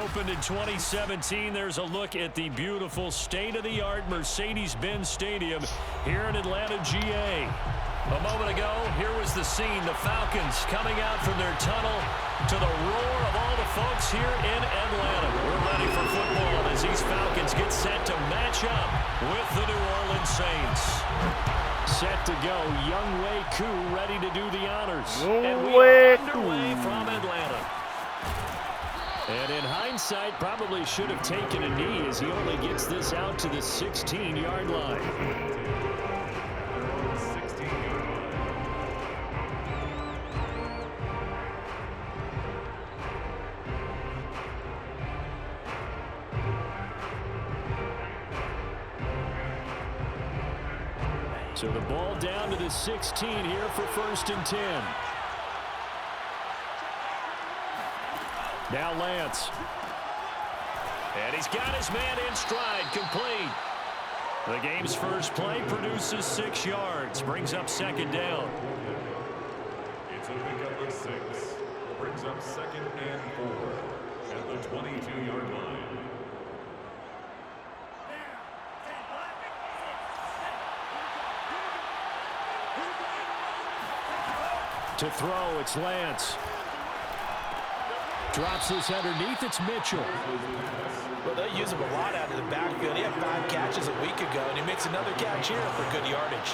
opened in 2017. There's a look at the beautiful state-of-the-art Mercedes-Benz Stadium here in Atlanta, GA. A moment ago, here was the scene. The Falcons coming out from their tunnel to the roar of all the folks here in Atlanta. We're ready for football as these Falcons get set to match up with the New Orleans Saints. Set to go, Younghoe Koo ready to do the honors. And we are underway from Atlanta. And in hindsight, probably should have taken a knee as he only gets this out to the 16-yard line. So the ball down to the 16 here for 1st and 10. Now Lance. And he's got his man in stride, complete. The game's first play produces 6 yards, brings up 2nd down. It's a pickup of 6. Brings up 2nd and 4 at the 22-yard line. To throw, it's Lance. Drops this underneath, it's Mitchell. Well, they use him a lot out of the backfield. He had 5 catches a week ago, and he makes another catch here for good yardage.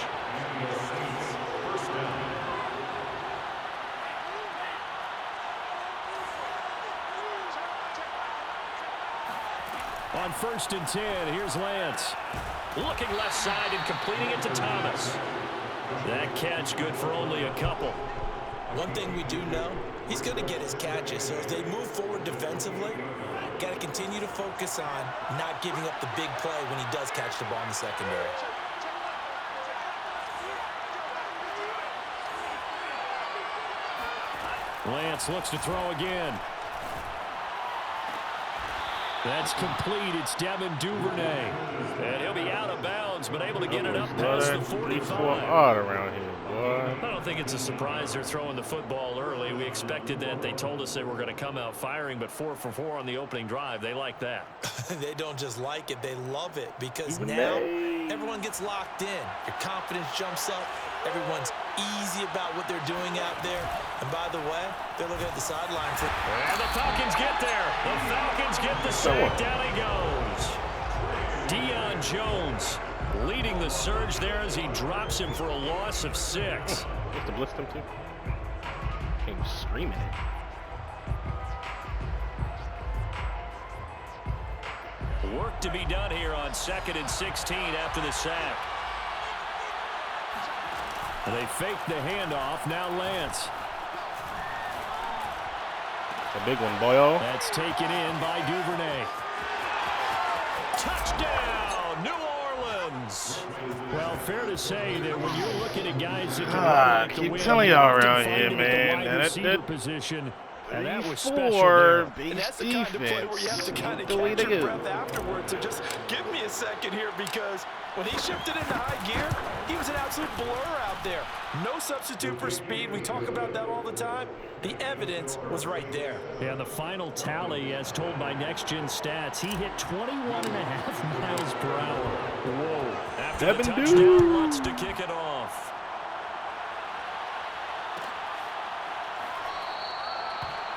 On 1st and 10, here's Lance. Looking left side and completing it to Thomas. That catch good for only a couple. One thing we do know, he's going to get his catches. So as they move forward defensively, got to continue to focus on not giving up the big play when he does catch the ball in the secondary. Lance looks to throw again. That's complete. It's Devin Duvernay. And he'll be out of bounds, but able to get it up past the 45. Around here, boy. I don't think it's a surprise they're throwing the football early. We expected that. They told us they were going to come out firing, but 4 for 4 on the opening drive. They like that. They don't just like it, they love it, because now everyone gets locked in. Your confidence jumps up. Everyone's easy about what they're doing out there. And by the way, they're looking at the sideline. And the Falcons get there. The Falcons get the sack. Down he goes. Deion Jones leading the surge there as he drops him for a loss of 6. You have to blitz them too? He was screaming it. Work to be done here on 2nd and 16 after the sack. They fake the handoff. Now Lance. A big one, boyo. That's taken in by Duvernay. Touchdown, New Orleans. Well, fair to say that when you're looking at guys that can keep telling y'all around here, man. That position. And that was special. And that's the kind of play where you have to kind of catch your breath afterwards. So just give me a second here, because when he shifted into high gear, he was an absolute blur out there. No substitute for speed. We talk about that all the time. The evidence was right there. And the final tally, as told by Next Gen Stats, he hit 21.5 miles per hour. Whoa. After the touchdown, wants to kick it off.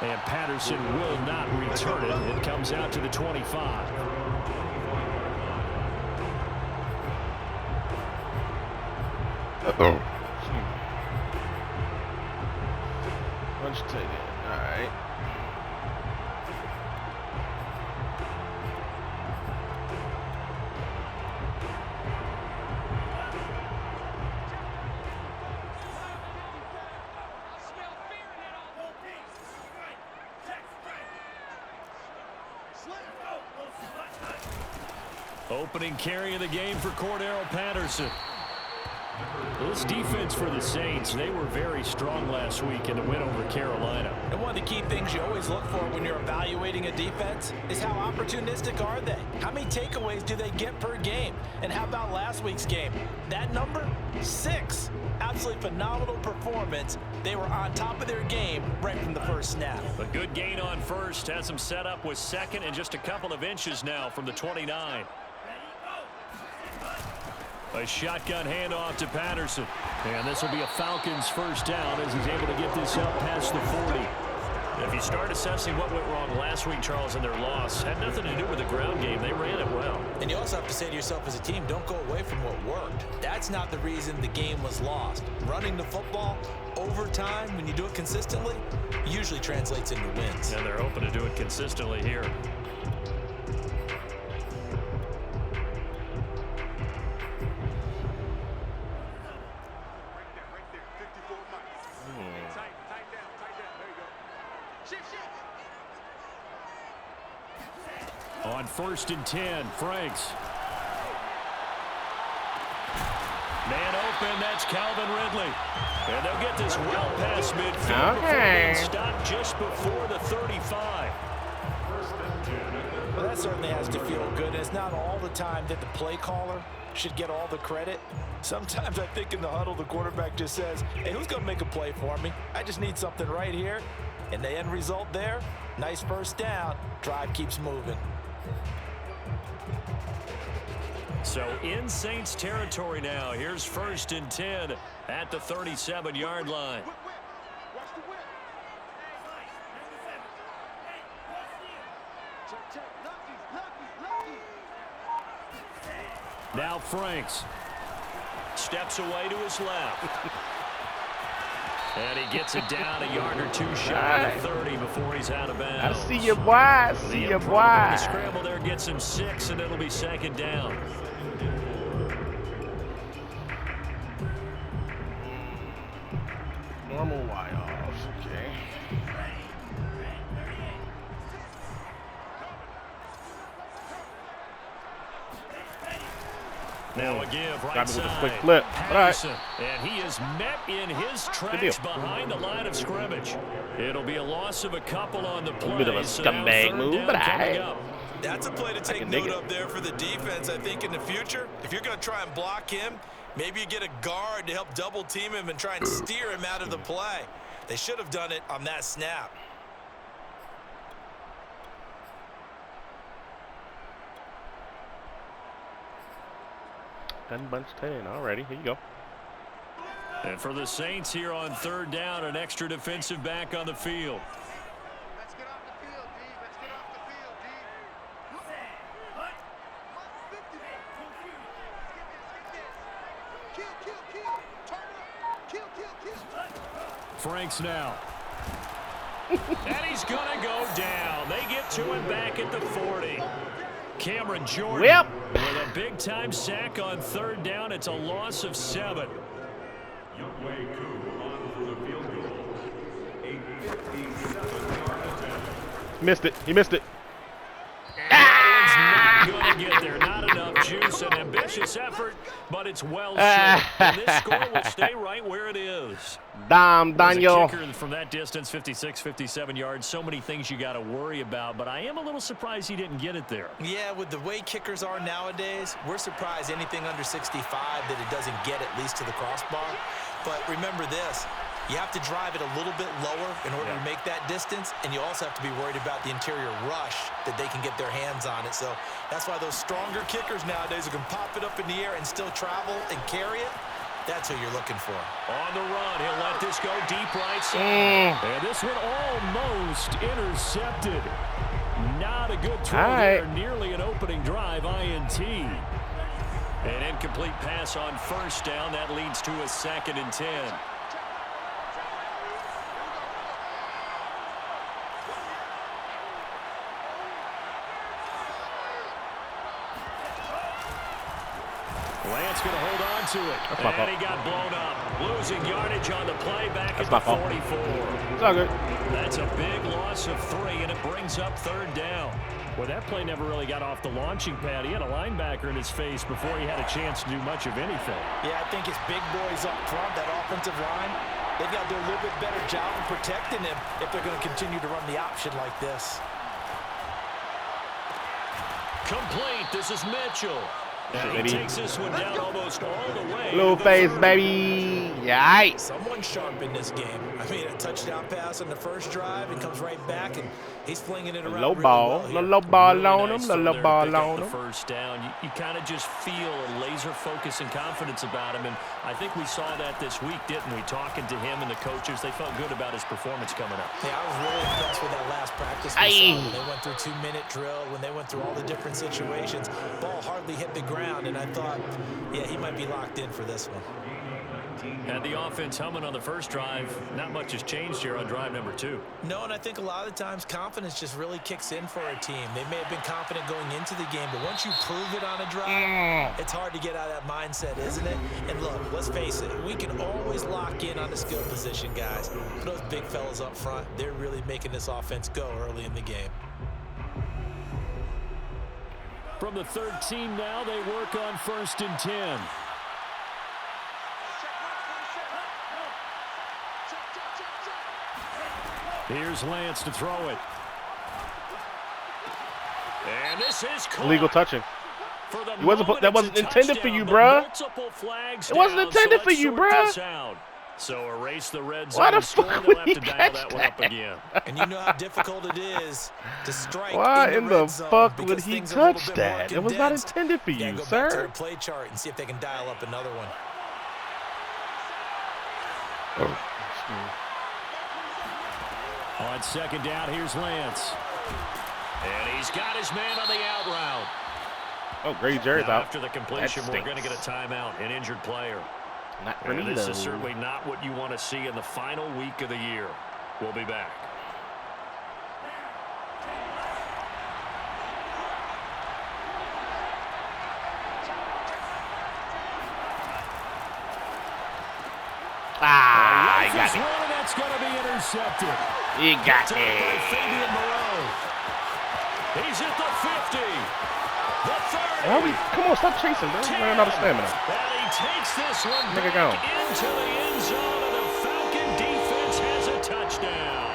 And Patterson will not return it. It comes out to the 25. Uh-oh. Let's take it. All right. Opening carry of the game for Cordero Patterson. This defense for the Saints, they were very strong last week in the win over Carolina. And one of the key things you always look for when you're evaluating a defense is how opportunistic are they? How many takeaways do they get per game? And how about last week's game? That number, 6. Absolutely phenomenal performance They were on top of their game right from the first snap. A good gain on first. Has them set up with second and just a couple of inches now from the 29. A shotgun handoff to Patterson. And this will be a Falcons first down as he's able to get this up past the 40. If you start assessing what went wrong last week, Charles, in their loss, had nothing to do with the ground game. They ran it well. And you also have to say to yourself as a team, don't go away from what worked. That's not the reason the game was lost. Running the football over time, when you do it consistently, usually translates into wins. And they're hoping to do it consistently here. On 1st and 10, Franks. Man open, that's Calvin Ridley. And they'll get this well past midfield before being stopped just before the 35. Well, that certainly has to feel good. It's not all the time that the play caller should get all the credit. Sometimes I think in the huddle, the quarterback just says, hey, who's going to make a play for me? I just need something right here. And the end result there, nice first down. Drive keeps moving. So in Saints territory now. Here's 1st and 10 at the 37-yard line. Now Franks steps away to his left. And he gets it down a yard or two shy of 30 before he's out of bounds. I see you, boy. I see you, boy. The scramble there gets him 6, and it'll be 2nd down. Normal Y-offs, okay. Now a give right Got me side. with a quick flip. Patterson, and he is met in his tracks behind the line of scrimmage. It'll be a loss of a couple on the play. A bit of a scumbag move, but that's a play to take note of there for the defense. I think in the future, if you're going to try and block him, maybe you get a guard to help double team him and try and steer him out of the play. They should have done it on that snap. Gun bunch 10 already. Here you go. And for the Saints here on 3rd down, an extra defensive back on the field. Let's get off the field, D. Let's get off the field, D. Kill. Turn up. Kill. Franks now. And he's going to go down. They get to him back at the 40. Cameron Jordan with a big-time sack on 3rd down. It's a loss of 7. Youngway Koo on for the field goal. A 57-yard attempt. Missed it. He missed it. That one's not going to get there. Not enough juice. An ambitious effort, but it's well short. And this score will stay right where it is. Daniel. Kicker from that distance, 56, 57 yards. So many things you got to worry about, but I am a little surprised he didn't get it there. Yeah, with the way kickers are nowadays, we're surprised anything under 65 that it doesn't get at least to the crossbar. But remember this, you have to drive it a little bit lower in order to make that distance, and you also have to be worried about the interior rush that they can get their hands on it. So that's why those stronger kickers nowadays who can pop it up in the air and still travel and carry it, that's who you're looking for. On the run, he'll let this go deep right side. And this one almost intercepted. Not a good throw there. Nearly an opening drive, INT. An incomplete pass on 1st down. That leads to a 2nd and 10. Lance going to hold on to it. And he got blown up. Losing yardage on the play back at the 44. It's all good. That's a big loss of 3, and it brings up 3rd down. Well, that play never really got off the launching pad. He had a linebacker in his face before he had a chance to do much of anything. Yeah, I think his big boys up front, that offensive line, they've got to do a little bit better job of protecting him if they're going to continue to run the option like this. Complete. This is Mitchell. And he takes this one down almost all the way. Blue face, baby. Yeah. Someone sharp in this game. I mean, a touchdown pass on the first drive and comes right back, and he's flinging it around. Low ball. Low ball on him. Low ball on him. First down. You kind of just feel a laser focus and confidence about him. And I think we saw that this week, didn't we? Talking to him and the coaches, they felt good about his performance coming up. Yeah, I was really impressed with that last practice we saw when they went through 2-minute drill, when they went through all the different situations. Ball hardly hit the ground, and I thought, yeah, he might be locked in for this one. Had the offense humming on the first drive. Not much has changed here on drive number 2. No, and I think a lot of the times confidence just really kicks in for a team. They may have been confident going into the game, but once you prove it on a drive, it's hard to get out of that mindset, isn't it? And look, let's face it, we can always lock in on the skill position, guys. But those big fellas up front, they're really making this offense go early in the game. From the 13 now, they work on 1st and 10. Here's Lance to throw it. And this is caught. Illegal touching. That wasn't intended for you, bruh. It wasn't intended for you, bruh. So erase the red zone. Why the fuck would he catch that one up again? And you know how difficult it is to strike. Why in the red zone fuck would because he things are a touch little bit more that? It was not condensed. intended for you, Go back to sir. their play chart and see if they can dial up another one. On 2nd down, here's Lance. And he's got his man on the out route. Oh, Grady Jarrett's out. After the completion, we're going to get a timeout, an injured player. Not for me, though. This is certainly not what you want to see in the final week of the year. We'll be back. I got it. That's going to be intercepted. You got it. He's at the 50. The 30. Why we? Come on, stop chasing, bro. We're running out of stamina. And he takes this one Nigga back gone. into the end zone, and the Falcon defense has a touchdown.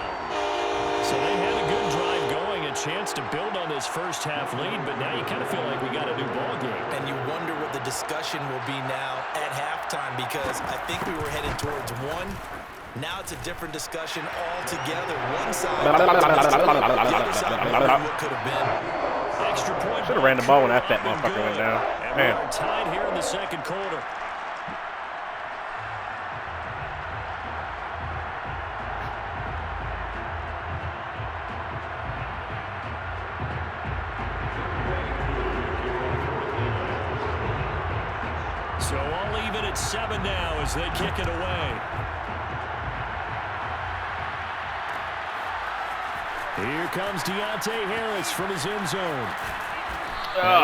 So they had a good drive going, a chance to build on this first half lead, but now you kind of feel like we got a new ball game. And you wonder what the discussion will be now at halftime, because I think we were headed towards one. Now it's a different discussion altogether. One side, the other side, what could have been. Extra point. Should have ran the ball when that fat motherfucker went down. And we are tied here in the 2nd quarter. So all even at 7 now as they kick it away. Here comes Deontay Harris from his end zone.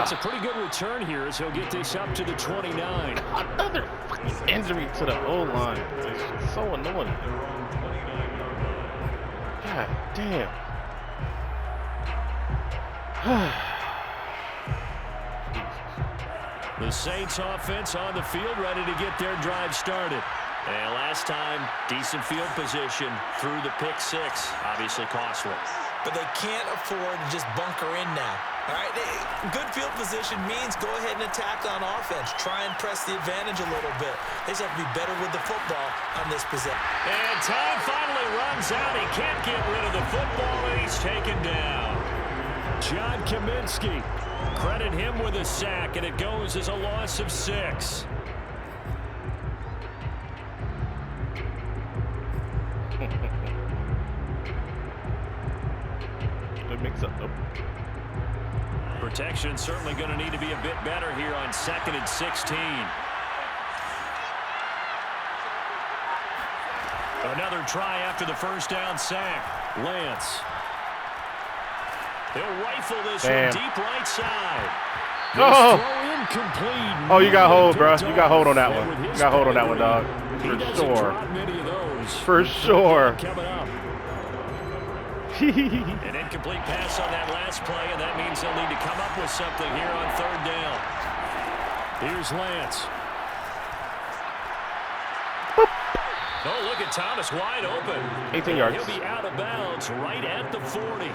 It's a pretty good return here as he'll get this up to the 29. Another fucking injury to the O-line. It's so annoying. God damn. The Saints offense on the field ready to get their drive started. And last time, decent field position through the pick 6. Obviously costly. But they can't afford to just bunker in now. All right, good field position means go ahead and attack on offense. Try and press the advantage a little bit. They just have to be better with the football on this possession. And time finally runs out. He can't get rid of the football, and he's taken down. John Kaminsky, credit him with a sack, and it goes as a loss of 6. Good mix-up, though. Protection certainly going to need to be a bit better here on 2nd and 16. Another try after the first down sack. Lance. They'll rifle this one deep right side. Oh. Throw incomplete. Oh, you got hold, bro. You got hold on that one. You got hold on that one, dog. For sure. Many of those. For sure. Coming up. An incomplete pass on that last play, and that means they'll need to come up with something here on 3rd down. Here's Lance. Boop. Oh, look at Thomas wide open. 18 yards. He'll be out of bounds right at the 40.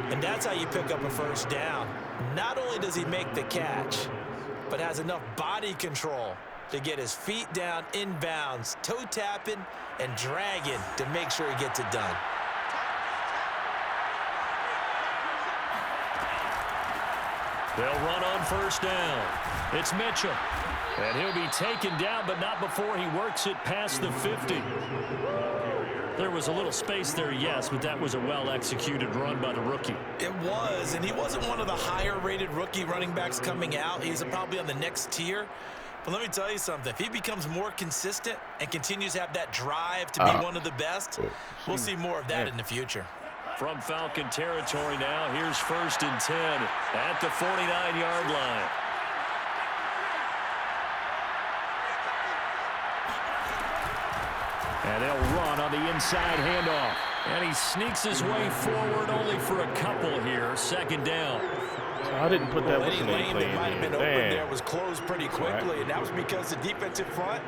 And that's how you pick up a first down. Not only does he make the catch, but has enough body control to get his feet down inbounds, toe tapping and dragging to make sure he gets it done. They'll run on first down. It's Mitchell. And he'll be taken down, but not before he works it past the 50. There was a little space there, yes, but that was a well-executed run by the rookie. It was, and he wasn't one of the higher-rated rookie running backs coming out. He's probably on the next tier. But let me tell you something. If he becomes more consistent and continues to have that drive to be one of the best, we'll see more of that in the future. From Falcon territory now, here's 1st and 10 at the 49-yard line. And they'll run on the inside handoff. And he sneaks his way forward only for a couple here. 2nd down. So I didn't put that any lane that might have been open there was closed pretty quickly, and that was because the defensive front,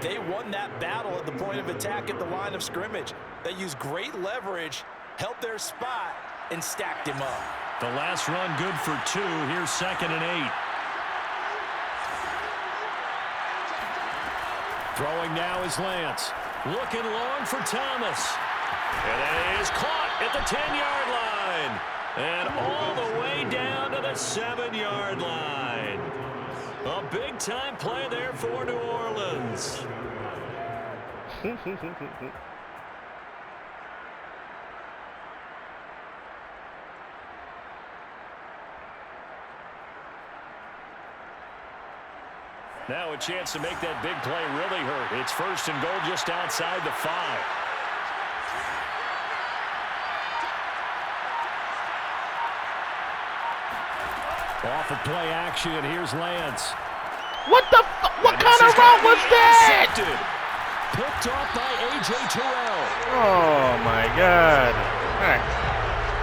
they won that battle at the point of attack at the line of scrimmage. They used great leverage, held their spot, and stacked him up. The last run good for 2. Here's 2nd and 8. Throwing now is Lance. Looking long for Thomas. And it is caught at the 10-yard line. And all the way down to the 7-yard line. A big-time play there for New Orleans. Now a chance to make that big play really hurt. It's 1st and goal just outside the 5. Off of play action, here's Lance. What the what kind of route was that? Picked off by A.J. Terrell. Oh, my God. All right.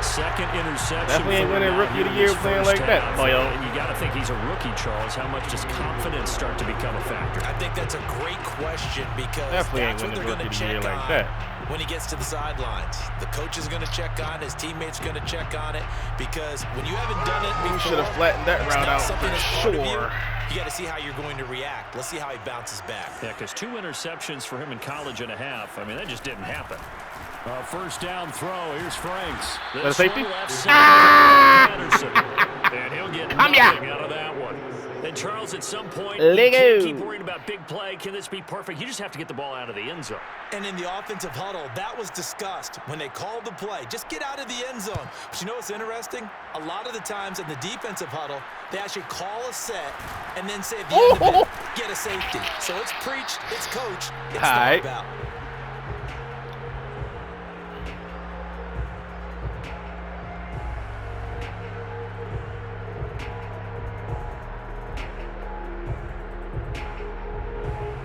2nd interception. Definitely ain't winning Rookie of the Year playing like that, boyo. And you got to think he's a rookie, Charles. How much does confidence start to become a factor? I think that's a great question because definitely that's what they're going to check like on that. when he gets to the sidelines. The coach is going to check on it. His teammates going to check on it because when you haven't done it before, you should have flattened that route out for sure. You got to see how you're going to react. Let's see how he bounces back. Yeah, because 2 interceptions for him in college and a half. I mean, that just didn't happen. 1st down throw. Here's Franks. That's safety? Anderson. And he'll get nothing out of that one. And Charles, at some point, you can't keep worrying about big play. Can this be perfect? You just have to get the ball out of the end zone. And in the offensive huddle, that was discussed when they called the play. Just get out of the end zone. But you know what's interesting? A lot of the times in the defensive huddle, they actually call a set and then say at the end of it, get a safety. So it's preach, it's coach, it's not about.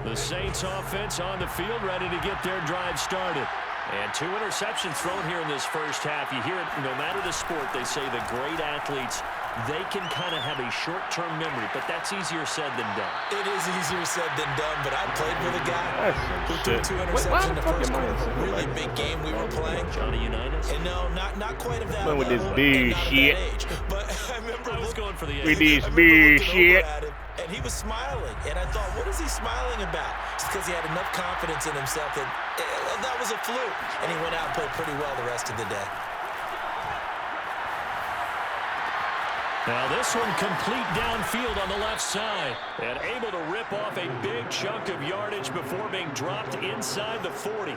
The Saints offense on the field, ready to get their drive started. And 2 interceptions thrown here in this first half. You hear it, no matter the sport, they say the great athletes, they can kind of have a short-term memory, but that's easier said than done. It is easier said than done, but I played with a guy who threw 2 interceptions in the first quarter of a really big game we were playing. Johnny Unitas? And no, not quite of that level. With this bullshit. But I remember I was going for the with this bullshit. And he was smiling, and I thought, what is he smiling about? Just because he had enough confidence in himself that that was a fluke, and he went out and played pretty well the rest of the day. Now this one complete downfield on the left side, and able to rip off a big chunk of yardage before being dropped inside the 40.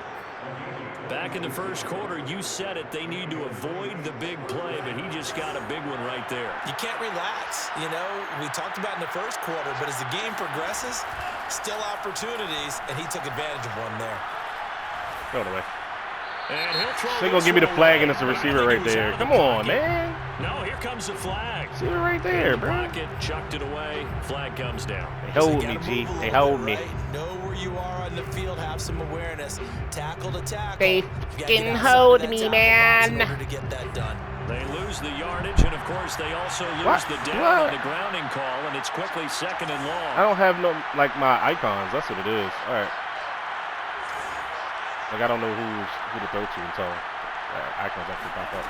Back in the first quarter, you said it, they need to avoid the big play, but he just got a big one right there. You can't relax. You know, we talked about in the first quarter, but as the game progresses, still opportunities, and he took advantage of one there. Go away. And he'll throw. They're going to give me the flag, and it's a receiver right there. Come on, man. No, here comes the flag. Receiver right there, bro. Pocket, chucked it away. Flag comes down. They hold me, G. They hold me. Know where you are on the field. Have some awareness. Tackle to tackle. They can hold me, man. In order to get that done. They lose the yardage, and of course they also lose the down on the grounding call, and it's quickly 2nd and long. I don't have no, like, my icons. That's what it is. All right. Like, I don't know who to throw to until icons actually pop up.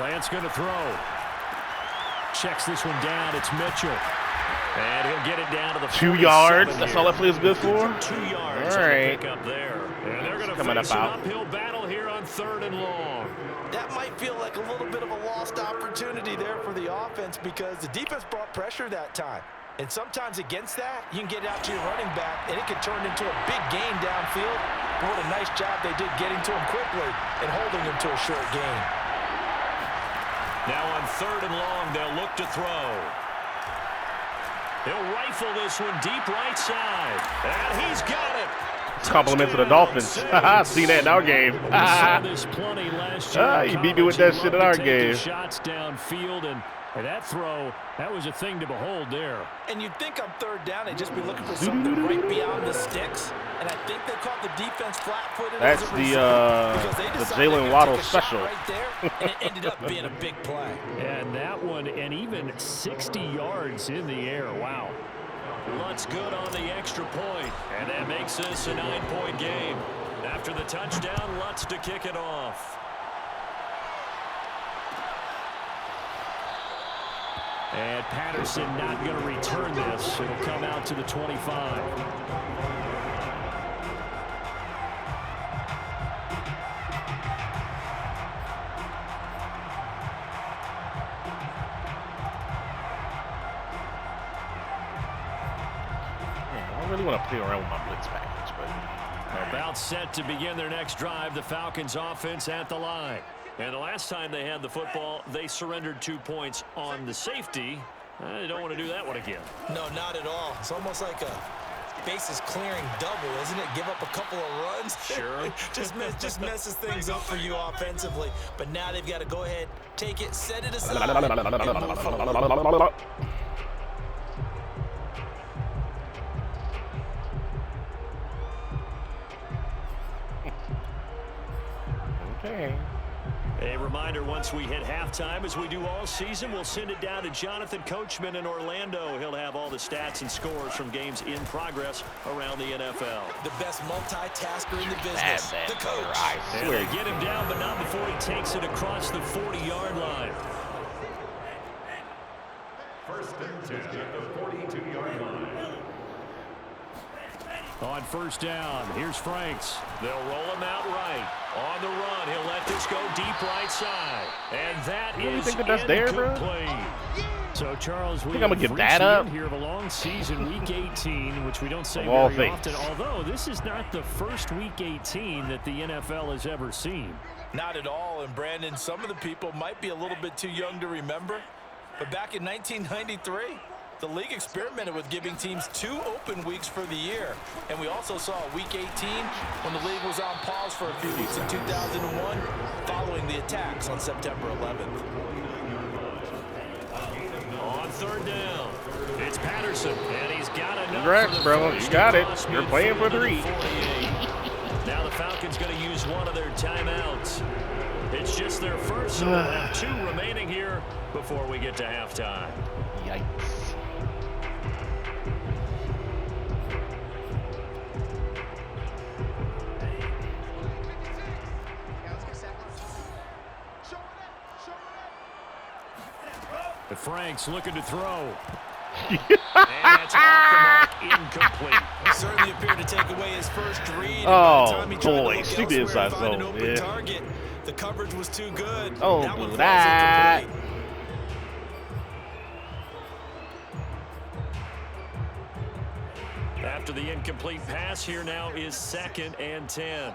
Lance going to throw. Checks this one down. It's Mitchell. And he'll get it down to the 2 yards. here. That's all that play is good for. 2 yards. All right. Pick up there. And they're going to Coming face up an out. uphill battle here on 3rd and long. That might feel like a little bit of a lost opportunity there for the offense because the defense brought pressure that time. And sometimes against that, you can get it out to your running back, and it can turn into a big gain downfield. But what a nice job they did getting to him quickly and holding him to a short gain. Now on 3rd and long, they'll look to throw. He'll rifle this one deep right side. And he's got it. Compliment to the Dolphins. Haha, seen that in our game. You beat me with that shit in our game. Shots downfield, and that throw, that was a thing to behold there. And you'd think on 3rd down, they'd just be looking for something right beyond the sticks. And I think they caught the defense flat-footed. That's the Jalen Waddle special. Right there, and it ended up being a big play. And that one, and even 60 yards in the air. Wow. Lutz good on the extra point, and that makes this a 9-point game. After the touchdown, Lutz to kick it off. And Patterson not going to return this. It'll come out to the 25. I really want to play around with my blitz package, but about set to begin their next drive. The Falcons offense at the line. And the last time they had the football, they surrendered 2 points on the safety. They don't want to do that one again. No, not at all. It's almost like a bases clearing double, isn't it? Give up a couple of runs. Sure. just messes things up for you offensively. But now they've got to go ahead, take it, set it aside, and move forward. okay. A reminder, once we hit halftime, as we do all season, we'll send it down to Jonathan Coachman in Orlando. He'll have all the stats and scores from games in progress around the NFL. The best multitasker in the business, the coach. And they get him down, but not before he takes it across the 40-yard line. 1st and 10 at the 42-yard line. On 1st down, here's Franks. They'll roll him out right. On the run, he'll let this go deep right side. And that is incomplete. So, Charles, we think I'm gonna give that up here of a long season, Week 18, which we don't say very often. Although this is not the first Week 18 that the NFL has ever seen. Not at all. And Brandon, some of the people might be a little bit too young to remember, but back in 1993. The league experimented with giving teams 2 open weeks for the year. And we also saw Week 18 when the league was on pause for a few weeks in 2001 following the attacks on September 11th. On 3rd down, it's Patterson, and he's got enough. Congrats, bro. You got it. You're playing for 3. Now the Falcons going to use one of their timeouts. It's just their first, so they'll have 2 remaining here before we get to halftime. Yikes. Franks looking to throw. And that's off the mark, incomplete. Certainly appeared to take away his first read. Oh, boy. See the inside zone. Yeah. Target. The coverage was too good. Oh, that do that. After the incomplete pass, here now is 2nd and 10.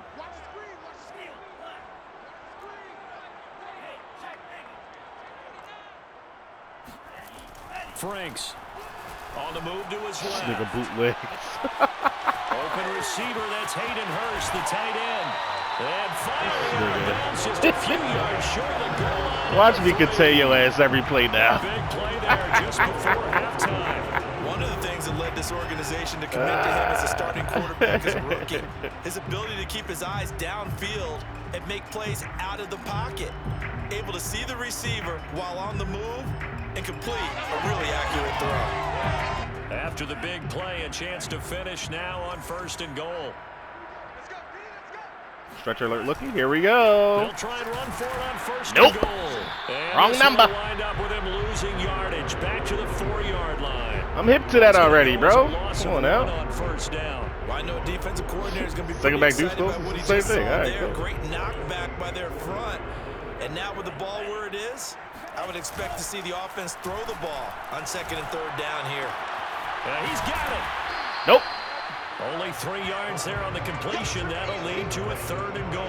Franks on the move to his left. Nigga bootleg. Open receiver, that's Hayden Hurst, the tight end. And finally, bounce just a few yards short of the goal line. Watch me contain your ass every play now. Big play there just before halftime. One of the things that led this organization to commit to him as a starting quarterback as a rookie, his ability to keep his eyes downfield and make plays out of the pocket. Able to see the receiver while on the move and complete a really accurate throw. After the big play, a chance to finish now on 1st and goal. Stretch alert looking. Here we go. They'll try and run for it on first Nope. and goal. And Wrong number. Wind up with him losing yardage back to the 4-yard line. I'm hip to that already, bro. Come on now. On first down. Well, I know defensive coordinator is going to be Second pretty back excited deuce about what he same just thing. saw All right, there. cool. Great knockback by their front. And now with the ball where it is, I would expect to see the offense throw the ball on second and third down here. He's got it. Nope. Only 3 yards there on the completion. That'll lead to a 3rd and goal.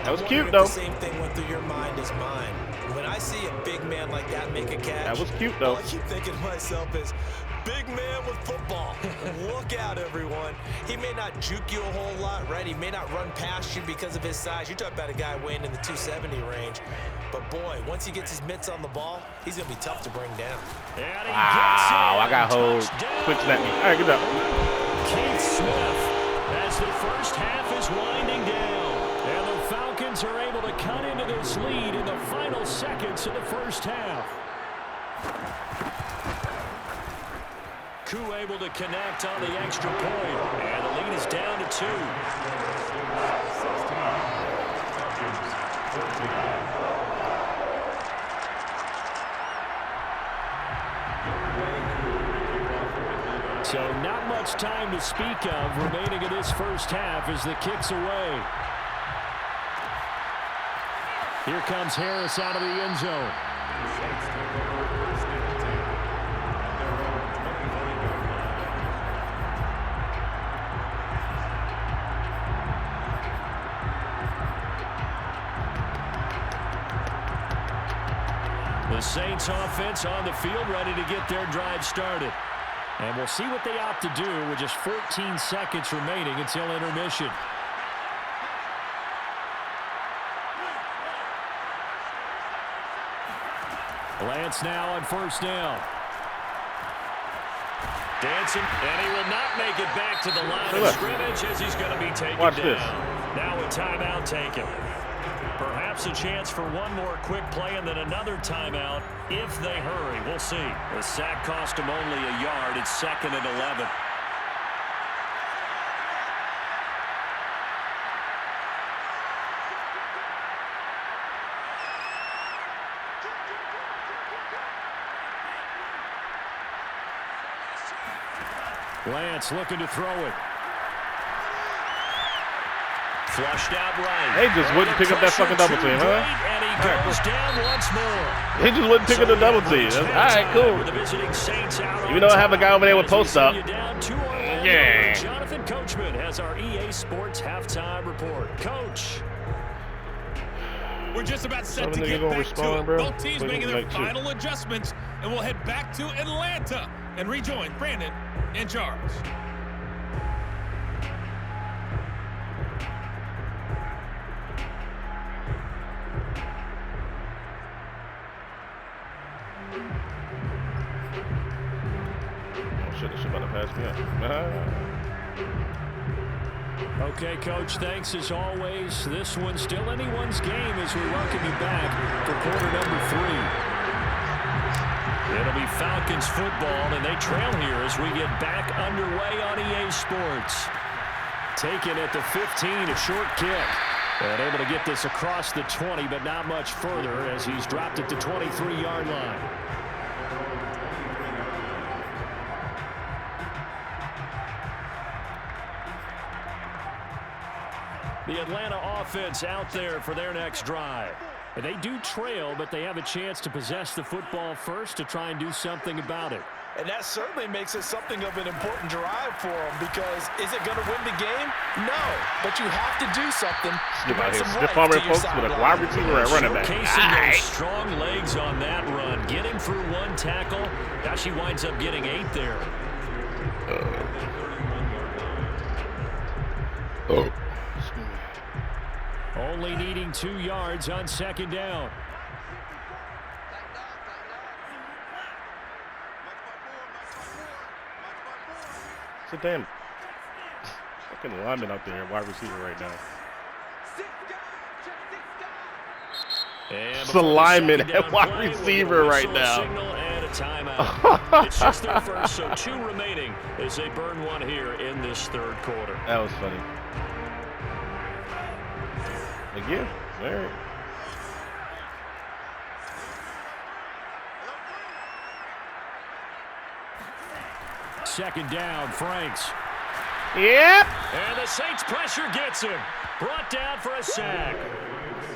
That was I'm cute, wondering though. if the same thing went through your mind as mine. When I see a big man like that make a catch, That was cute, though. all I keep thinking to myself is, big man with football. Look out, everyone. He may not juke you a whole lot, right? He may not run past you because of his size. You're talking about a guy weighing in the 270 range. But, boy, once he gets his mitts on the ball, he's going to be tough to bring down. Wow, I got hold. Quick snap me. All right, good job. Keith Smith as the first half is winding down. And the Falcons are able to cut into this lead in the final seconds of the first half. Koo able to connect on the extra point. And the lead is down to 2. So not much time to speak of remaining in this first half as the kick's away. Here comes Harris out of the end zone. The Saints offense on the field ready to get their drive started. And we'll see what they opt to do with just 14 seconds remaining until intermission. Lance now on first down. Dancing, and he will not make it back to the line of scrimmage as he's going to be taken down. This. Now a timeout taken. Perhaps a chance for one more quick play and then another timeout if they hurry. We'll see. The sack cost him only a yard. It's 2nd and 11. Lance looking to throw it. Flushed out right. They just wouldn't pick up that fucking double team, huh? And he goes down once more. He just wouldn't pick up the double team. All right, cool. Even though I have a guy over there with post up. Yeah. Jonathan Coachman has our EA Sports halftime report. Coach. We're just about set to get back to it. Both teams making their final adjustments, and we'll head back to Atlanta and rejoin Brandon and Charles. Shit about to pass me up. Okay, Coach, thanks as always. This one's still anyone's game as we welcome you back for quarter number 3. It'll be Falcons football, and they trail here as we get back underway on EA Sports. Taken at the 15, a short kick. And able to get this across the 20, but not much further as he's dropped it to 23-yard line. The Atlanta offense out there for their next drive. And they do trail, but they have a chance to possess the football first to try and do something about it. And that certainly makes it something of an important drive for them because is it going to win the game? No, but you have to do something. Get out here, stiff arm folks with a wide receiver at running back. Showcasing those strong legs on that run. Get him through 1 tackle. Now she winds up getting 8 there. Only needing 2 yards on 2nd down. It's a damn fucking lineman out there, wide receiver right now. It's the lineman at wide receiver right now. And a timeout. It's just their first, so 2 remaining as they burn 1 here in this 3rd quarter. That was funny. Again. All right. Second down, Franks. Yep. And the Saints pressure gets him. Brought down for a sack.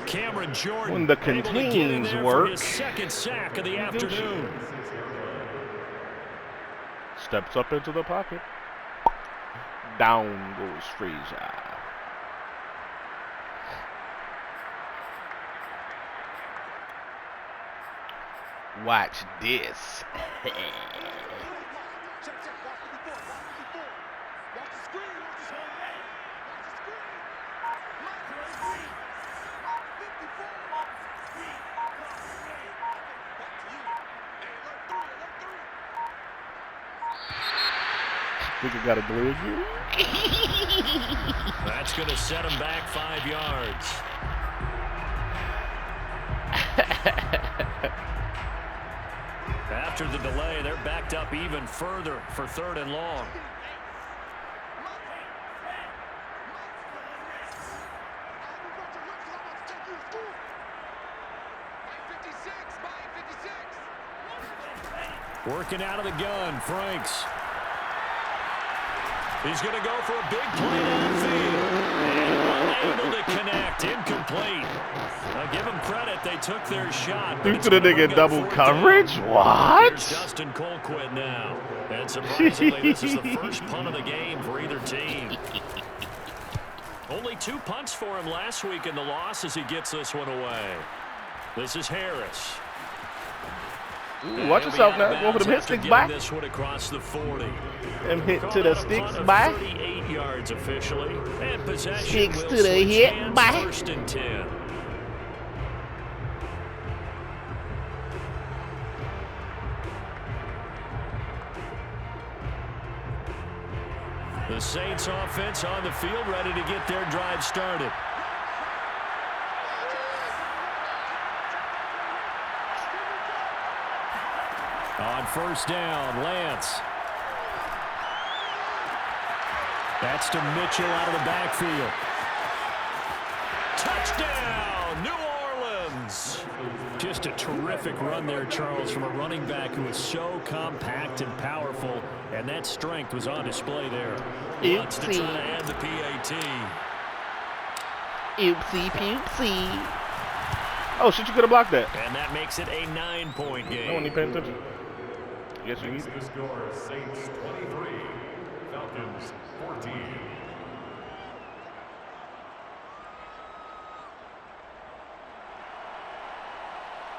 Cameron Jordan When the able to get in contains there work. for his second sack of the afternoon. Steps up into the pocket. Down goes Frazier. Watch this. Think I got a glue again? That's going to set him back 5 yards. After the delay, they're backed up even further for 3rd and long. Working out of the gun, Franks. He's going to go for a big play downfield. And unable to connect. Incomplete. Now give him credit. They took their shot. Due to the nigga double coverage? What? Here's Dustin Colquitt now. And surprisingly, this is the first punt of the game for either team. Only 2 punts for him last week in the loss as he gets this one away. This is Harris. Ooh, watch yourself now. Go for the hit sticks by. This one across the 40. Them hit to the sticks by. 38 yards officially. And possession Sticks will to the switch hip hands, by. 1st and 10. The Saints offense on the field ready to get their drive started. On 1st down, Lance. That's to Mitchell out of the backfield. Touchdown, New Orleans. Just a terrific run there, Charles, from a running back who was so compact and powerful, and that strength was on display there. Wants to try to add the PAT. Oopsie poopsie. Oh, shit, you could have blocked that. And that makes it a 9-point game. I wasn't even paying attention. Yes, you need. The score, Saints 23, Falcons 14.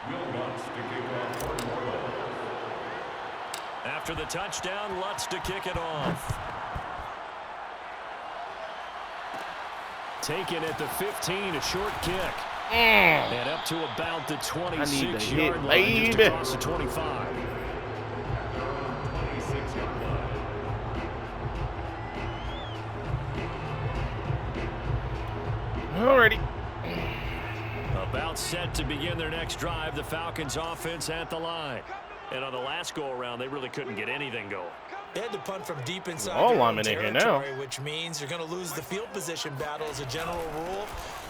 Will Lutz to kick off for New Orleans. After the touchdown, Lutz to kick it off. Taken at the 15, a short kick. And up to about the 26-yard line, just across the 25. 26-yard line. Alrighty. About set to begin their next drive, the Falcons offense at the line. And on the last go-around, they really couldn't get anything going. They had to punt from deep inside All their own linemen in here now. territory, which means you're going to lose the field position battle as a general rule.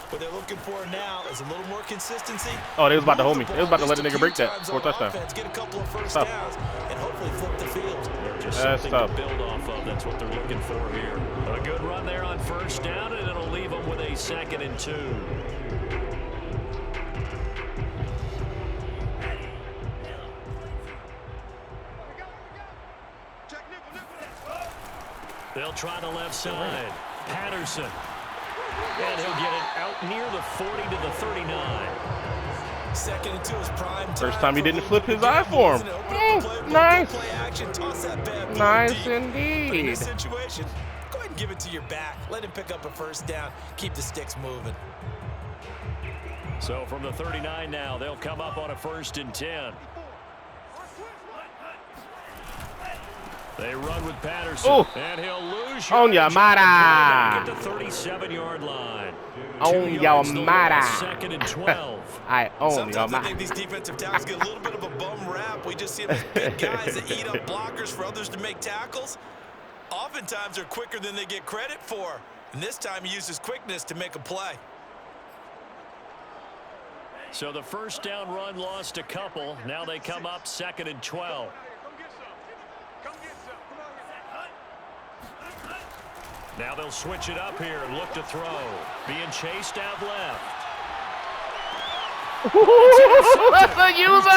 What they're looking for now is a little more consistency. Oh, they was about to hold me. They was about to let the nigga break that for a touchdown. Get a couple of first downs and hopefully flip the field. Just something to build off of. That's what they're looking for here. A good run there on 1st down, and it'll leave them with a 2nd and 2. They'll try the left side. Patterson. And he'll get it out near the 40 to the 39. 2nd and 2 is prime time. First time he didn't flip his eye for him. Nice. Nice indeed. In this situation, go ahead and give it to your back. Let him pick up a first down. Keep the sticks moving. So from the 39 now, they'll come up on a 1st and 10. They run with Patterson, and he'll lose. On your mata. At the 37-yard line. On your mata. 2nd and 12. I own your Sometimes I mata. think these defensive tackles get a little bit of a bum rap. We just see them as big guys that eat up blockers for others to make tackles. Oftentimes they're quicker than they get credit for. And this time he uses quickness to make a play. So the first down run lost a couple. Now they come up 2nd and 12. Now they'll switch it up here and look to throw. Being chased out left. That's a user!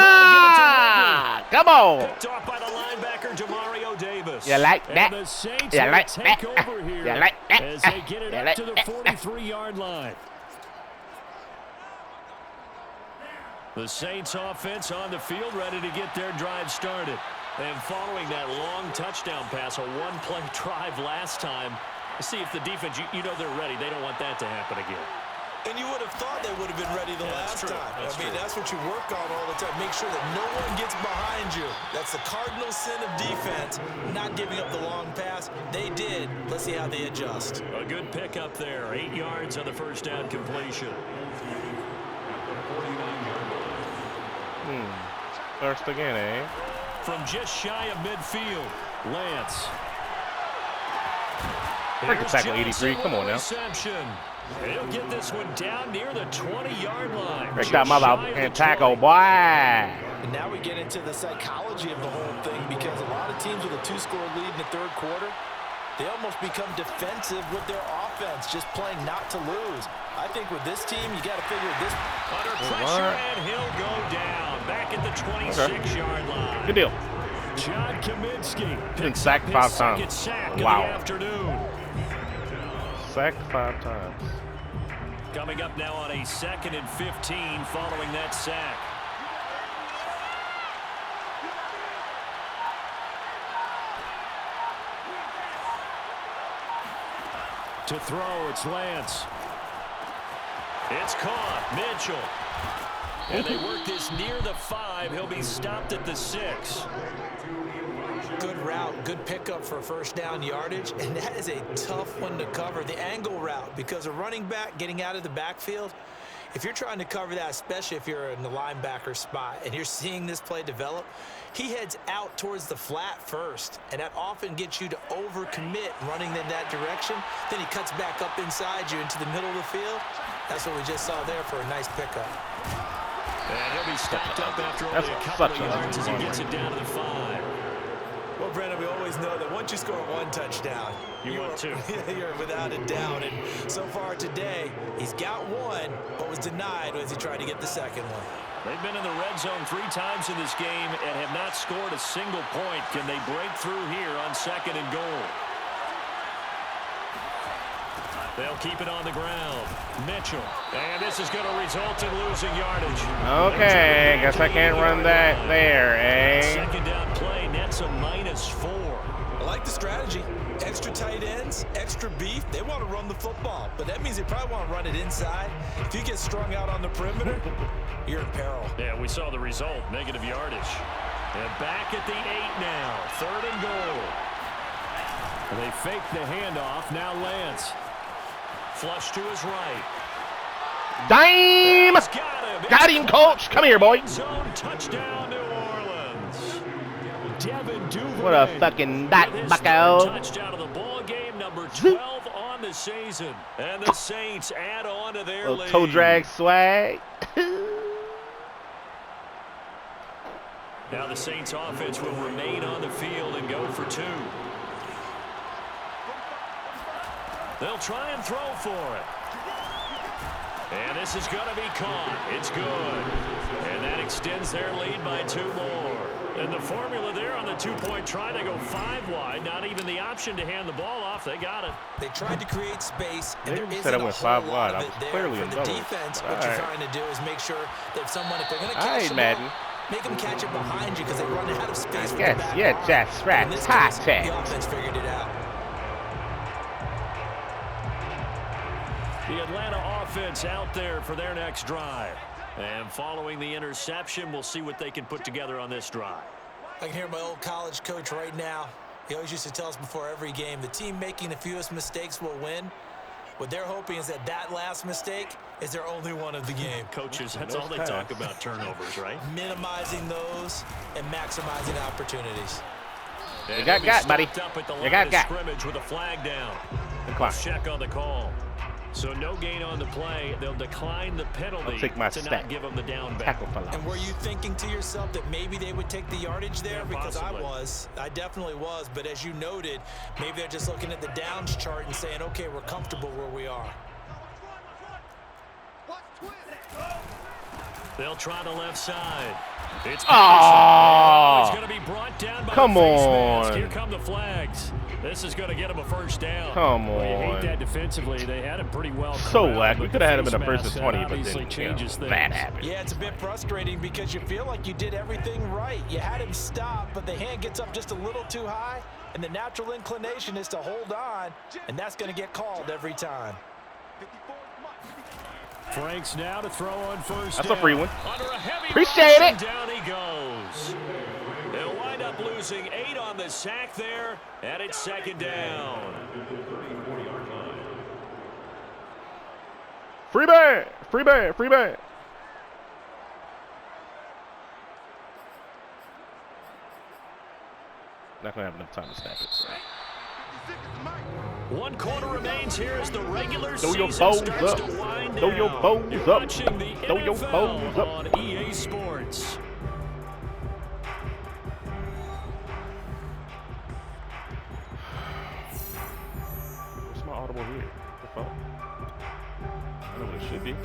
Come on! Picked off by the linebacker, Jamario Davis. You like that? And the Saints You like take that? over here You like that? as they get it You up like to the that? 43-yard line. The Saints offense on the field ready to get their drive started. And following that long touchdown pass, a one-play drive last time, see if the defense, you know they're ready. They don't want that to happen again. And you would have thought they would have been ready the last time. I mean, that's what you work on all the time. Make sure that no one gets behind you. That's the cardinal sin of defense, not giving up the long pass. They did. Let's see how they adjust. A good pickup there. 8 yards on the first down completion. First again, eh? From just shy of midfield, Lance. Break the tackle, 83. Come on now. Reception. He'll get this one down near the 20-yard line. Break that mother and tackle, boy. And now we get into the psychology of the whole thing, because a lot of teams with a 2-score lead in the third quarter, they almost become defensive with their offense, just playing not to lose. I think with this team, you got to figure this. Under pressure, and he'll go down. Back at the 26-yard line. Good deal. John Kaminsky. Been sacked 5 times. Sack Wow. of the afternoon. Sacked 5 times. Coming up now on a 2nd and 15 following that sack. To throw, it's Lance. It's caught. Mitchell. And they work this near the 5. He'll be stopped at the 6. Good route, good pickup for first down yardage, and that is a tough one to cover, the angle route, because a running back getting out of the backfield, if you're trying to cover that, especially if you're in the linebacker spot and you're seeing this play develop, he heads out towards the flat first, and that often gets you to overcommit running in that direction. Then he cuts back up inside you into the middle of the field. That's what we just saw there for a nice pickup. And he'll be stopped up after only a couple of yards as he gets it down to the 5. Well, Brandon, we always know that once you score 1 touchdown, you want 2. You're without a doubt. And so far today, he's got 1, but was denied as he tried to get the second one. They've been in the red zone 3 times in this game and have not scored a single point. Can they break through here on 2nd and goal? They'll keep it on the ground. Mitchell. And this is going to result in losing yardage. Okay, guess I can't run that there, eh? 2nd down play, nets a -4. I like the strategy. Extra tight ends, extra beef. They want to run the football, but that means they probably want to run it inside. If you get strung out on the perimeter, you're in peril. Yeah, we saw the result, negative yardage. And back at the 8 now, 3rd and goal. They fake the handoff. Now Lance. Flush to his right. Dime! Got him, coach. Come here, boy. Zone touchdown, New Orleans. Devin Duvernay. What a fucking dot, bucko. Touchdown of the ball game, number 12 on the season. And the Saints add on to their lead. Toe drag swag. Now the Saints offense will remain on the field and go for 2. They'll try and throw for it. And this is going to be caught. It's good. And that extends their lead by 2 more. And the formula there on the 2-point try, they go 5 wide. Not even the option to hand the ball off. They got it. They tried to create space, and there said I isn't went a whole 5 lot wide. of I it was there. clearly For in the double. defense, what All you're right. trying to do is make sure that someone, if they're going to All catch right, the Madden. ball, make them catch it behind you because they run out of space with Yes, the back yeah, line. that's right. In this Hot case, tech. the offense figured it out. The Atlanta offense out there for their next drive. And following the interception, we'll see what they can put together on this drive. I can hear my old college coach right now. He always used to tell us before every game, the team making the fewest mistakes will win. What they're hoping is that that last mistake is their only one of the game. Coaches, that's all they talk about, turnovers, right? Minimizing those and maximizing opportunities. You got, buddy. You You got. Scrimmage with a flag down. Good clock. Check on the call. So no gain on the play. They'll decline the penalty to not give them the down back. And were you thinking to yourself that maybe they would take the yardage there? Because I definitely was. But as you noted, maybe they're just looking at the downs chart and saying, okay, we're comfortable where we are. They'll try the left side. It's going to be brought down by Come the face on. mask. Here come the flags. This is going to get them a first down. Come on. Well, you hate that defensively. They had him pretty well. So whack. We could have had him in the first and 20, but then changes that happened. Yeah, it's a bit frustrating because you feel like you did everything right. You had him stop, but the hand gets up just a little too high, and the natural inclination is to hold on, and that's going to get called every time. Franks now to throw on first That's down. a free one. Under a heavy Appreciate rush, it. and down he goes. They'll wind up losing 8 on the sack there, and it's second down. Free bird. Free bird. Free bird. Not going to have enough time to snap it. So. 1 quarter remains here as the regular Throw your season bows starts up. to wind Throw down. your bows You're up. watching the Throw your NFL bows up. on EA Sports. What's my audible here? The phone? I know what it should be.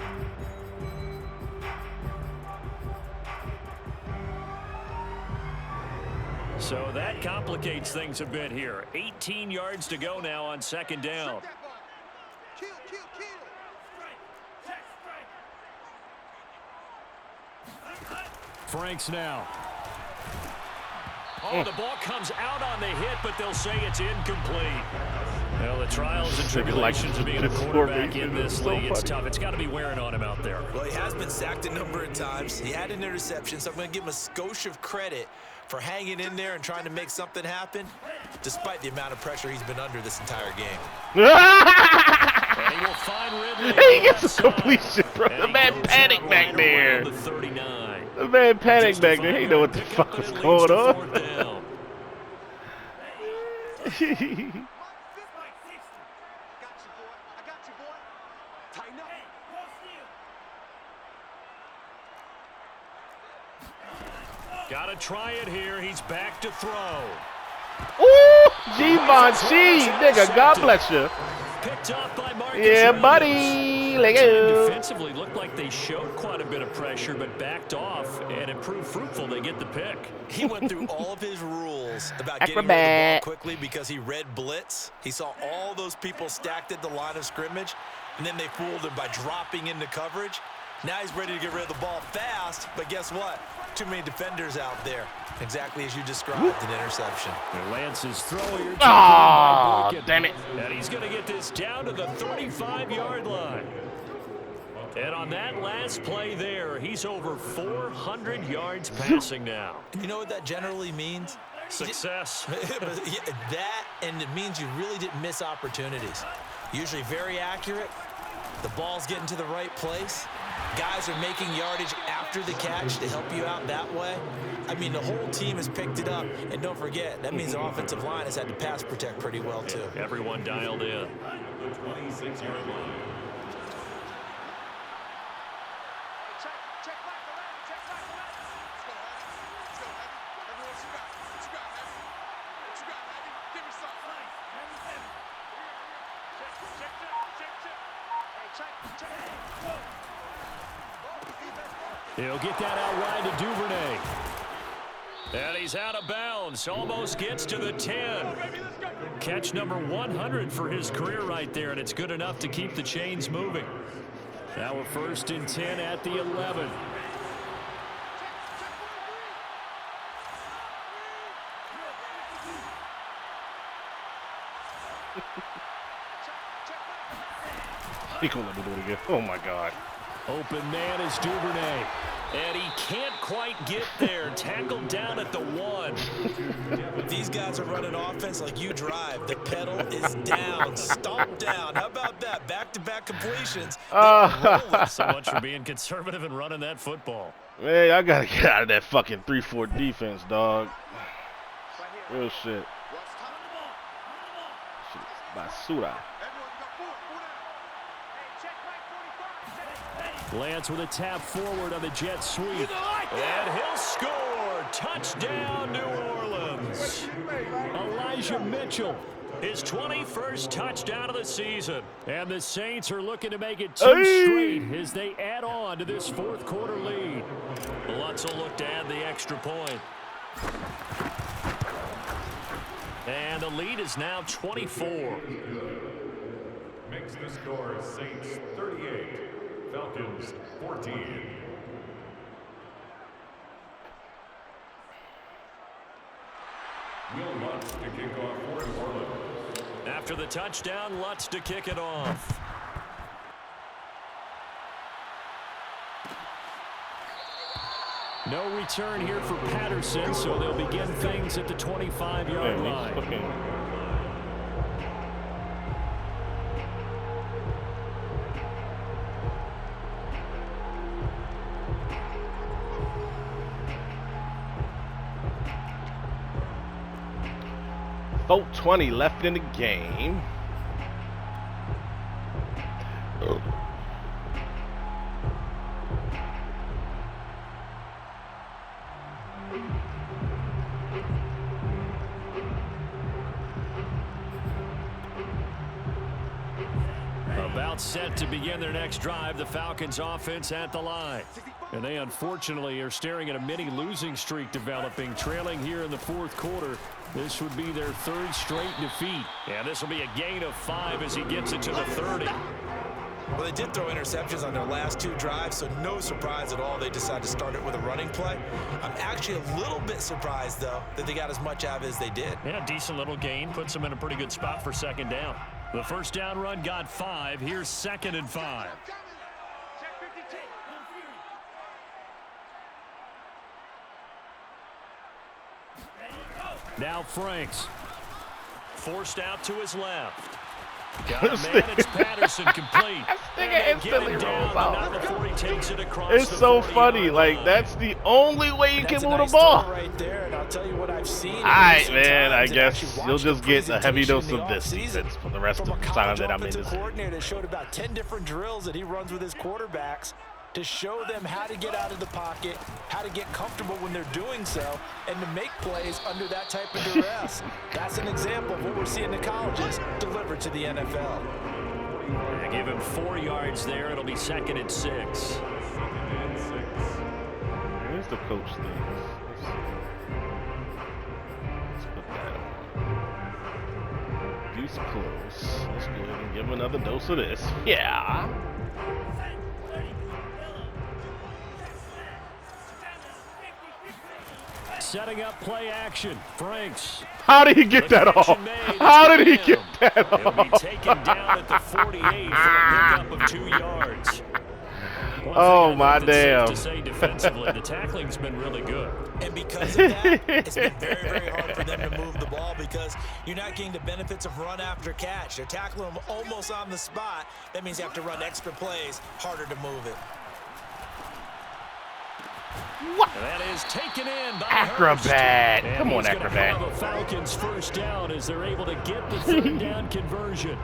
So that complicates things a bit here. 18 yards to go now on second down. Kill. Franks now. Oh, the ball comes out on the hit, but they'll say it's incomplete. Well, the trials and tribulations of being a quarterback in this league, it's tough. It's got to be wearing on him out there. Well, he has been sacked a number of times. He had an interception, so I'm going to give him a skosh of credit for hanging in there and trying to make something happen, despite the amount of pressure he's been under this entire game. And he will find Ridley. He gets a completion, bro. The man panicked back there. The man panicked back there. He know what the fuck was going on. Got to try it here. He's back to throw. Ooh, Givenchy, nigga, God bless you. Picked up by Marcus Yeah, Williams. buddy. Let go. Defensively looked like they showed quite a bit of pressure, but backed off, and it proved fruitful. They get the pick. He went through all of his rules about getting rid of the ball quickly because he read blitz. He saw all those people stacked at the line of scrimmage, and then they fooled him by dropping into coverage. Now he's ready to get rid of the ball fast, but guess what? Too many defenders out there. Exactly as you described, an interception. And Lance's throw here. Oh, damn it. And he's going to get this down to the 35-yard line. And on that last play there, he's over 400 yards passing now. You know what that generally means? Success. That, and it means you really didn't miss opportunities. Usually very accurate. The ball's getting to the right place. Guys are making yardage after the catch to help you out that way. I mean, the whole team has picked it up. And don't forget, that means the offensive line has had to pass protect pretty well, too. Everyone dialed in. The 26-yard line. Check back around. Let's go, Heavy. Everyone, what you got? What you got, Heavy? What you got, Heavy? Give me something. He'll get that out wide to Duvernay. And he's out of bounds. Almost gets to the 10. Catch number 100 for his career right there, and it's good enough to keep the chains moving. Now we're 1st and 10 at the 11. He couldn't let me do it again. Oh, my God. Open man is Duvernay. And he can't quite get there. Tackled down at the 1. These guys are running offense like you drive. The pedal is down, stomped down. How about that? Back-to-back completions. So much for being conservative and running that football. Man, I got to get out of that fucking 3-4 defense, dog. Real shit. Basura. Everyone, you got four. Lance with a tap forward on the jet sweep. And he'll score. Touchdown, New Orleans. Elijah Mitchell, his 21st touchdown of the season. And the Saints are looking to make it 2 straight as they add on to this fourth quarter lead. Lutz will look to add the extra point. And the lead is now 24. Makes the score Saints 38, Falcons 14. Will Lutz to kick off for New Orleans. After the touchdown, Lutz to kick it off. No return here for Patterson, so they'll begin things at the 25-yard line. .20 left in the game. About set to begin their next drive, the Falcons offense at the line. And they unfortunately are staring at a mini losing streak developing, trailing here in the fourth quarter. This would be their 3rd straight defeat. And this will be a gain of 5 as he gets it to the 30. Well, they did throw interceptions on their last 2 drives, so no surprise at all they decided to start it with a running play. I'm actually a little bit surprised, though, that they got as much out of it as they did. Yeah, decent little gain. Puts them in a pretty good spot for 2nd down. The first down run got 5. Here's 2nd and 5. Now Franks. Forced out to his left. Got a man, it's Patterson complete. Nigga instantly rolls out. Before he takes it across It's the so funny. Like, that's the only way you can move the ball. Right there, and I'll tell you what I've seen. Alright, man. I guess you'll just get a heavy dose of this defense for the rest of the time that I'm in this. The coordinator showed about 10 different drills that he runs with his quarterbacks to show them how to get out of the pocket, how to get comfortable when they're doing so, and to make plays under that type of duress. That's an example of what we're seeing in colleges delivered to the NFL. They give him 4 yards there. It'll be 2nd and 6. Here's the coach thing. Let's put that on. Deuce close. Let's go ahead and give him another dose of this. Yeah. Setting up play action. Franks. How did he get that off? How did he get that He'll be off? taken down at the 48 for a pickup of 2 yards. Oh, my damn. To say defensively, the tackling's been really good. And because of that, it's been very, very hard for them to move the ball because you're not getting the benefits of run after catch. They're tackling them almost on the spot. That means you have to run extra plays, harder to move it. What? That is taken in by Acrobat. Hurst. Come on, And he's gonna Acrobat. have a Falcons first down as they're able to get the 3rd down conversion.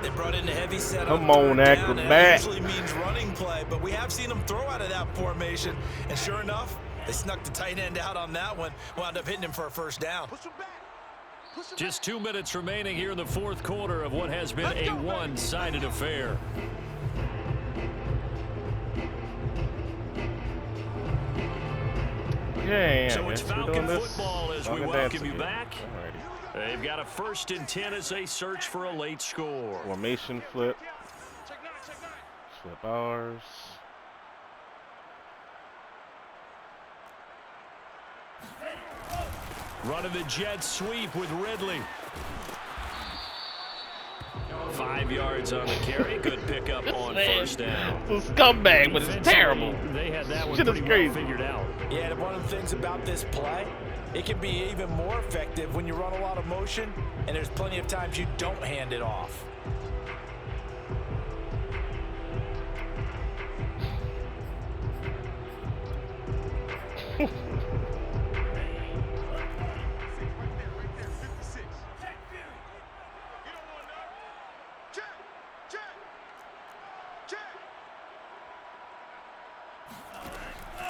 They brought in a heavy set. Come on, Acrobat. That usually means running play, but we have seen them throw out of that formation, and sure enough, they snuck the tight end out on that one, wound up hitting him for a first down. Just 2 minutes remaining here in the fourth quarter of what has been a one-sided affair. Yeah, So it's Falcon football as we welcome you back. Alrighty. They've got a 1st and 10 as they search for a late score. Formation flip. Flip ours. Running the jet sweep with Ridley. 5 yards on the carry. Good pickup on first down. It's a scumbag, but it's terrible. They had that one Shit is pretty crazy. well figured out. Yeah, and one of the things about this play, it can be even more effective when you run a lot of motion, and there's plenty of times you don't hand it off.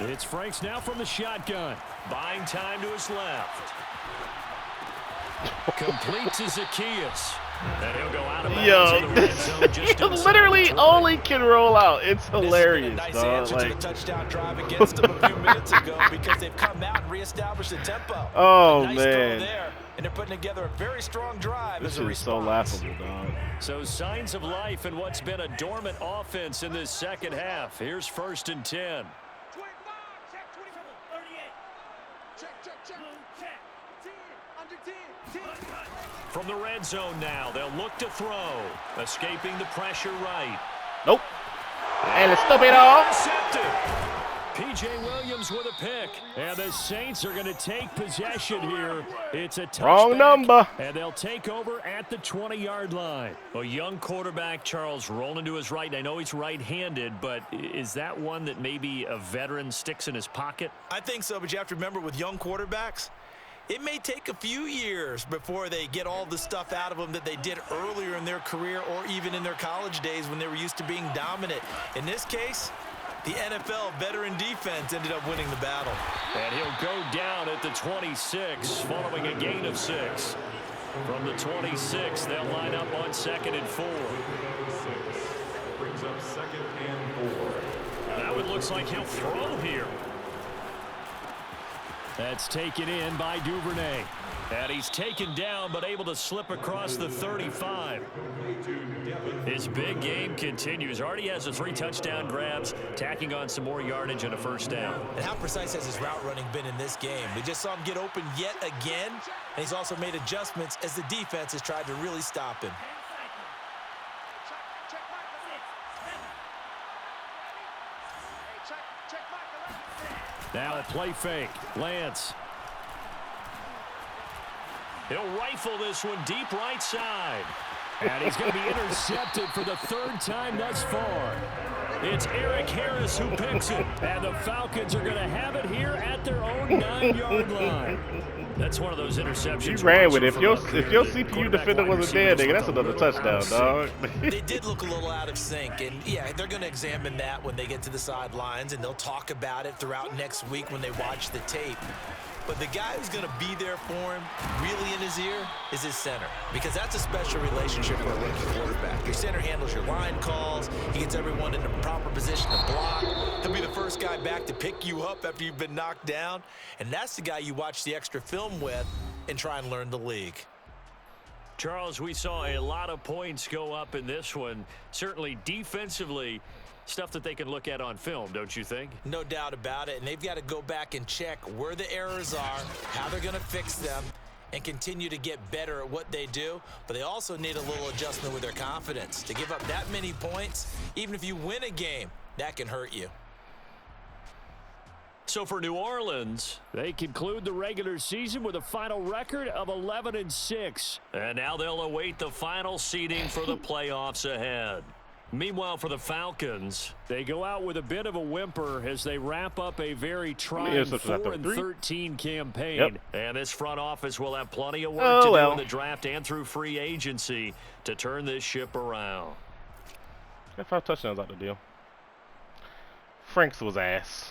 It's Franks now from the shotgun. Buying time to his left. Complete to Zacchaeus. And he'll go out of bounds in the red zone just you literally only can roll out. It's hilarious, nice dog. answer to the touchdown drive against them a few minutes ago because they've come out and reestablished the tempo. Oh, nice man. Throw there, and they're putting together a very strong drive This as a is response. so laughable, dog. So signs of life in what's been a dormant offense in this second half. Here's 1st and 10. 25, check 24, 38. Check, check, check. 10, under 10, 10. From the red zone now, they'll look to throw. Escaping the pressure right. Nope. And it's stupid off. Intercepted. P.J. Williams with a pick. And the Saints are going to take possession here. It's a touchback. Wrong number. And they'll take over at the 20-yard line. A young quarterback, Charles, rolling to his right. I know he's right-handed, but is that one that maybe a veteran sticks in his pocket? I think so, but you have to remember with young quarterbacks, it may take a few years before they get all the stuff out of them that they did earlier in their career or even in their college days when they were used to being dominant. In this case, the NFL veteran defense ended up winning the battle. And he'll go down at the 26 following a gain of 6. From the 26, they'll line up on 2nd and 4. Brings up 2nd and 4. That one looks like he'll throw here. That's taken in by Duvernay. And he's taken down, but able to slip across the 35. His big game continues. Already has the 3 touchdown grabs, tacking on some more yardage and a 1st down. And how precise has his route running been in this game? We just saw him get open yet again, and he's also made adjustments as the defense has tried to really stop him. Now a play fake. Lance. He'll rifle this one deep right side. And he's going to be intercepted for the 3rd time thus far. It's Eric Harris who picks it. And the Falcons are going to have it here at their own 9-yard line. That's one of those interceptions. You ran with it. If your CPU defender wasn't there, nigga, that's another touchdown, dog. They did look a little out of sync, and yeah, they're going to examine that when they get to the sidelines, and they'll talk about it throughout next week when they watch the tape. But the guy who's going to be there for him, really in his ear, is his center. Because that's a special relationship for a rookie quarterback. Your center handles your line calls. He gets everyone in the proper position to block. He'll be the first guy back to pick you up after you've been knocked down. And that's the guy you watch the extra film with and try and learn the league. Charles, we saw a lot of points go up in this one. Certainly defensively, stuff that they can look at on film, don't you think? No doubt about it, and they've got to go back and check where the errors are, how they're going to fix them, and continue to get better at what they do. But they also need a little adjustment with their confidence. To give up that many points, even if you win a game, that can hurt you. So for New Orleans, they conclude the regular season with a final record of 11-6. And now they'll await the final seeding for the playoffs ahead. Meanwhile, for the Falcons, they go out with a bit of a whimper as they wrap up a very trying 4-13 campaign. Yep. And this front office will have plenty of work to do in the draft and through free agency to turn this ship around. Got 5 touchdowns out the deal. Franks was ass.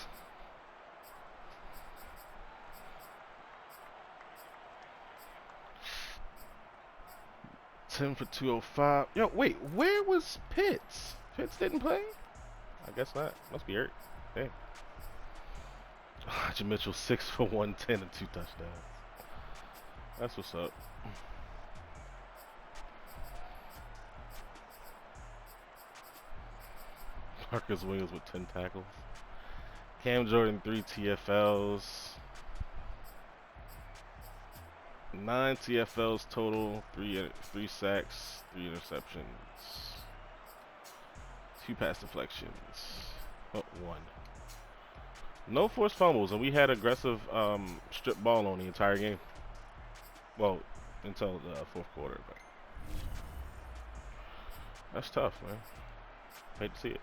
$10 for 205. Yo, wait, where was Pitts? Pitts didn't play? I guess not. Must be hurt. Dang. Jim Mitchell 6 for 110 and 2 touchdowns. That's what's up. Marcus Williams with 10 tackles. Cam Jordan 3 TFLs. 9 TFLs total, 3 sacks, 3 interceptions, 2 pass deflections, 1. No forced fumbles, and we had aggressive strip ball on the entire game. Well, until the 4th quarter, but that's tough, man. Hate to see it.